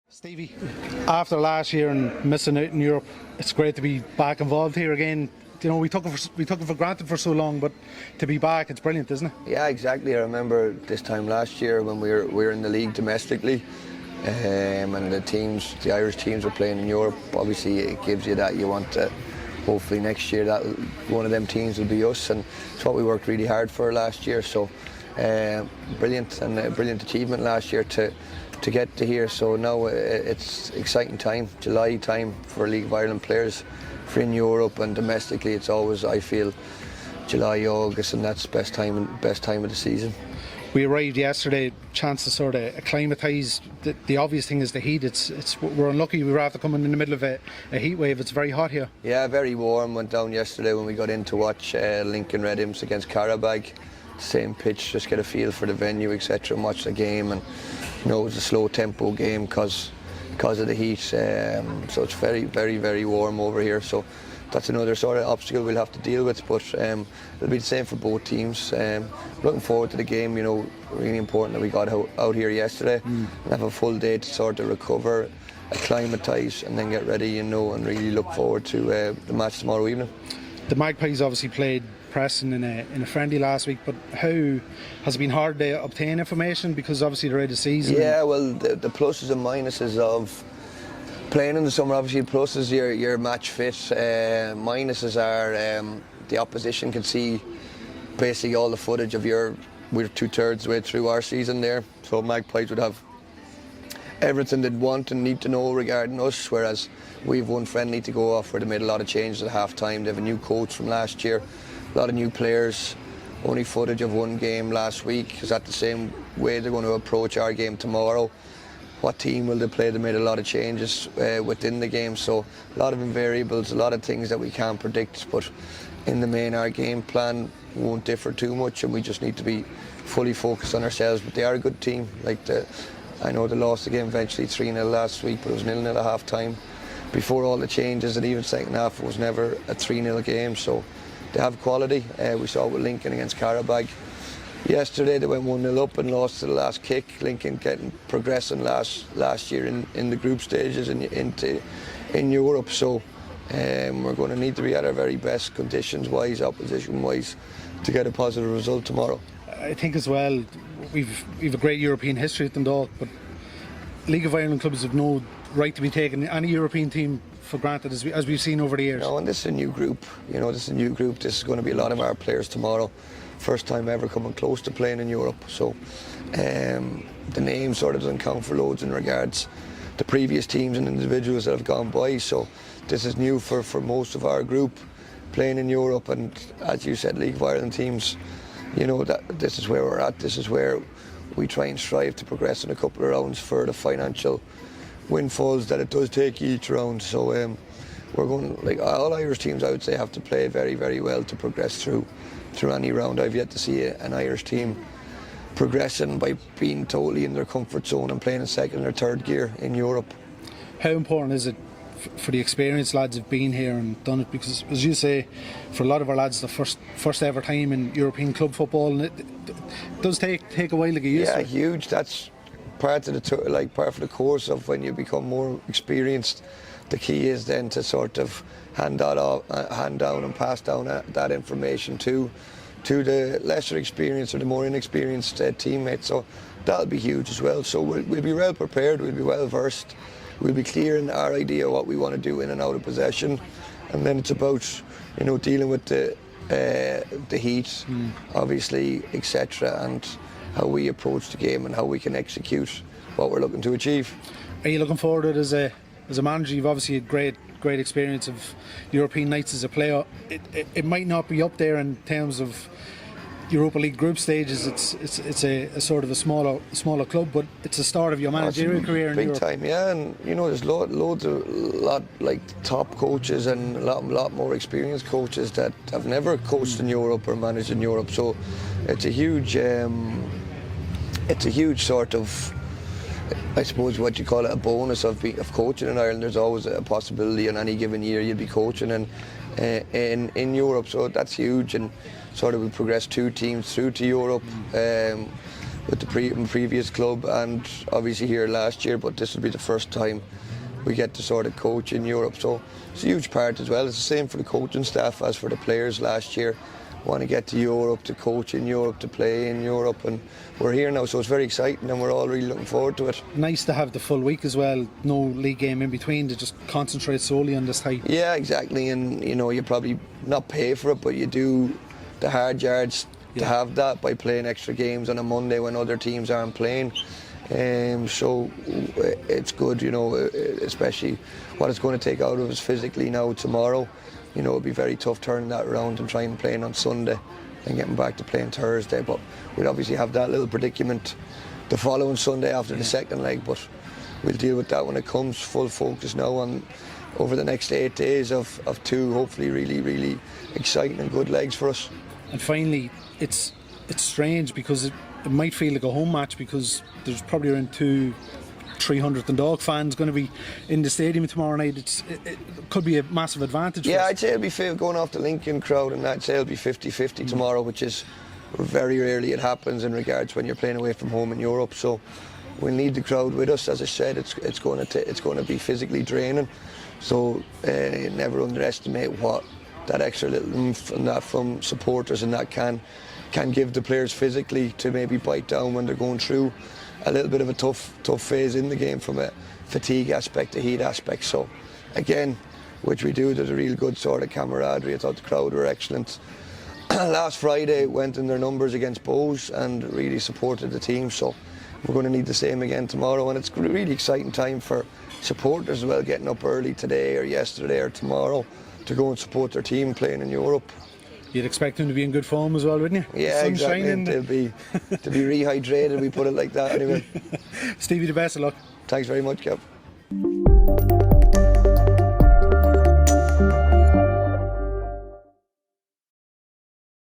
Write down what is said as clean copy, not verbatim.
Stevie, after last year and missing out in Europe, it's great to be back involved here again. You know, we took it for granted for so long, but to be back, it's brilliant, isn't it? Yeah, exactly. I remember this time last year when we were in the league domestically, and the Irish teams were playing in Europe. Obviously, it gives you that you want to. Hopefully next year that one of them teams will be us, and it's what we worked really hard for last year. So brilliant, and a brilliant achievement last year to get to here. So now it's exciting time, July time for League of Ireland players. For in Europe and domestically, it's always, I feel, July, August, and that's best time of the season. We arrived yesterday, chance to sort of acclimatise. The obvious thing is the heat. We're unlucky. We were after coming in the middle of a heat wave. It's very hot here. Yeah, very warm. Went down yesterday when we got in to watch Lincoln Red Imps against Qarabag. Same pitch, just get a feel for the venue, etc. and watch the game. And you know, it was a slow tempo game because of the heat. So it's very, very, very warm over here. So that's another sort of obstacle we'll have to deal with, but it'll be the same for both teams. Looking forward to the game. You know, really important that we got out here yesterday and have a full day to sort of recover, acclimatise, and then get ready. You know, and really look forward to the match tomorrow evening. The Magpies obviously played Preston in a friendly last week, but how has it been hard to obtain information, because obviously they're out of the season? Yeah, well, the pluses and minuses of playing in the summer, obviously pluses you're match fit, minuses are the opposition can see basically all the footage of we're 2/3 way through our season there, so Magpies would have everything they'd want and need to know regarding us, whereas we've one friendly to go off where they made a lot of changes at half time. They have a new coach from last year, a lot of new players, only footage of one game last week. Is that the same way they're going to approach our game tomorrow? What team will they play? They made a lot of changes within the game, so a lot of invariables, a lot of things that we can't predict, but in the main our game plan won't differ too much, and we just need to be fully focused on ourselves. But they are a good team. I know they lost the game eventually 3-0 last week, but it was 0-0 at half time. Before all the changes, and even second half, it was never a 3-0 game, so they have quality. We saw it with Lincoln against Qarabag. Yesterday they went 1-0 up and lost to the last kick. Lincoln progressing last year in the group stages in Europe, so we're going to need to be at our very best conditions-wise, opposition-wise, to get a positive result tomorrow. I think as well, we've a great European history at Dundalk, but League of Ireland clubs have no right to be taking any European team for granted, as we've seen over the years. No, and this is a new group. You know, this is a new group. This is going to be a lot of our players tomorrow. First time ever coming close to playing in Europe. So the name sort of doesn't count for loads in regards to previous teams and individuals that have gone by. So this is new for most of our group playing in Europe. And as you said, League of Ireland teams, you know, that this is where we're at. This is where we try and strive to progress in a couple of rounds for the financial windfalls that it does take each round. So we're going, like all Irish teams, I would say, have to play very, very well to progress through any round. I've yet to see an Irish team progressing by being totally in their comfort zone and playing in second or third gear in Europe. How important is it for the experienced lads who've been here and done it? Because, as you say, for a lot of our lads, the first ever time in European club football, and it does take a while to get used to. Yeah, huge. That's part of the course of when you become more experienced. The key is then to sort of hand down and pass down that information to the lesser experienced or the more inexperienced teammates. So that'll be huge as well. So we'll be well prepared, we'll be well versed, we'll be clear in our idea of what we want to do in and out of possession, and then it's about, you know, dealing with the heat, obviously, etc., and how we approach the game and how we can execute what we're looking to achieve. Are you looking forward to it as a manager? You've obviously had great experience of European nights as a player. It might not be up there in terms of Europa League group stages. It's a sort of a smaller club, but it's the start of your managerial career in big Europe. Time, yeah. And you know, there's loads of like top coaches and a lot more experienced coaches that have never coached in Europe or managed in Europe. So it's a huge sort of, I suppose, what you call it, a bonus of coaching in Ireland. There's always a possibility in any given year you'll be coaching, and in Europe, so that's huge. And sort of we progressed 2 teams through to Europe with the previous club, and obviously here last year, but this will be the first time we get to sort of coach in Europe, so it's a huge part as well. It's the same for the coaching staff as for the players last year. Want to get to Europe, to coach in Europe, to play in Europe, and we're here now, so it's very exciting and we're all really looking forward to it. Nice to have the full week as well, no league game in between, to just concentrate solely on this tie. Yeah, exactly, and you know, you probably not pay for it, but you do the hard yards to have that by playing extra games on a Monday when other teams aren't playing. So it's good, you know, especially what it's going to take out of us physically now tomorrow. You know, it'll be very tough turning that around and trying playing on Sunday and getting back to playing Thursday. But we'll obviously have that little predicament the following Sunday after the second leg. But we'll deal with that when it comes. Full focus now on over the next 8 days of 2 hopefully really exciting and good legs for us. And finally, it's strange because it might feel like a home match because there's probably around 300 Dundalk fans going to be in the stadium tomorrow night. It could be a massive advantage for us. I'd say it'll be going off the Lincoln crowd, and I'd say it'll be 50-50 tomorrow, which is very rarely it happens in regards when you're playing away from home in Europe. So we'll need the crowd with us. As I said, it's going to be physically draining. So never underestimate what that extra little oomph and that from supporters and that can give the players physically to maybe bite down when they're going through a little bit of a tough phase in the game from a fatigue aspect, a heat aspect. So again, which we do, there's a real good sort of camaraderie. I thought the crowd were excellent. Last Friday went in their numbers against Bows and really supported the team, so we're going to need the same again tomorrow, and it's a really exciting time for supporters as well, getting up early today or yesterday or tomorrow to go and support their team playing in Europe. You'd expect them to be in good form as well, wouldn't you? Yeah, exactly. They'll be rehydrated, we put it like that anyway. Stevie, the best of luck. Thanks very much, Kev.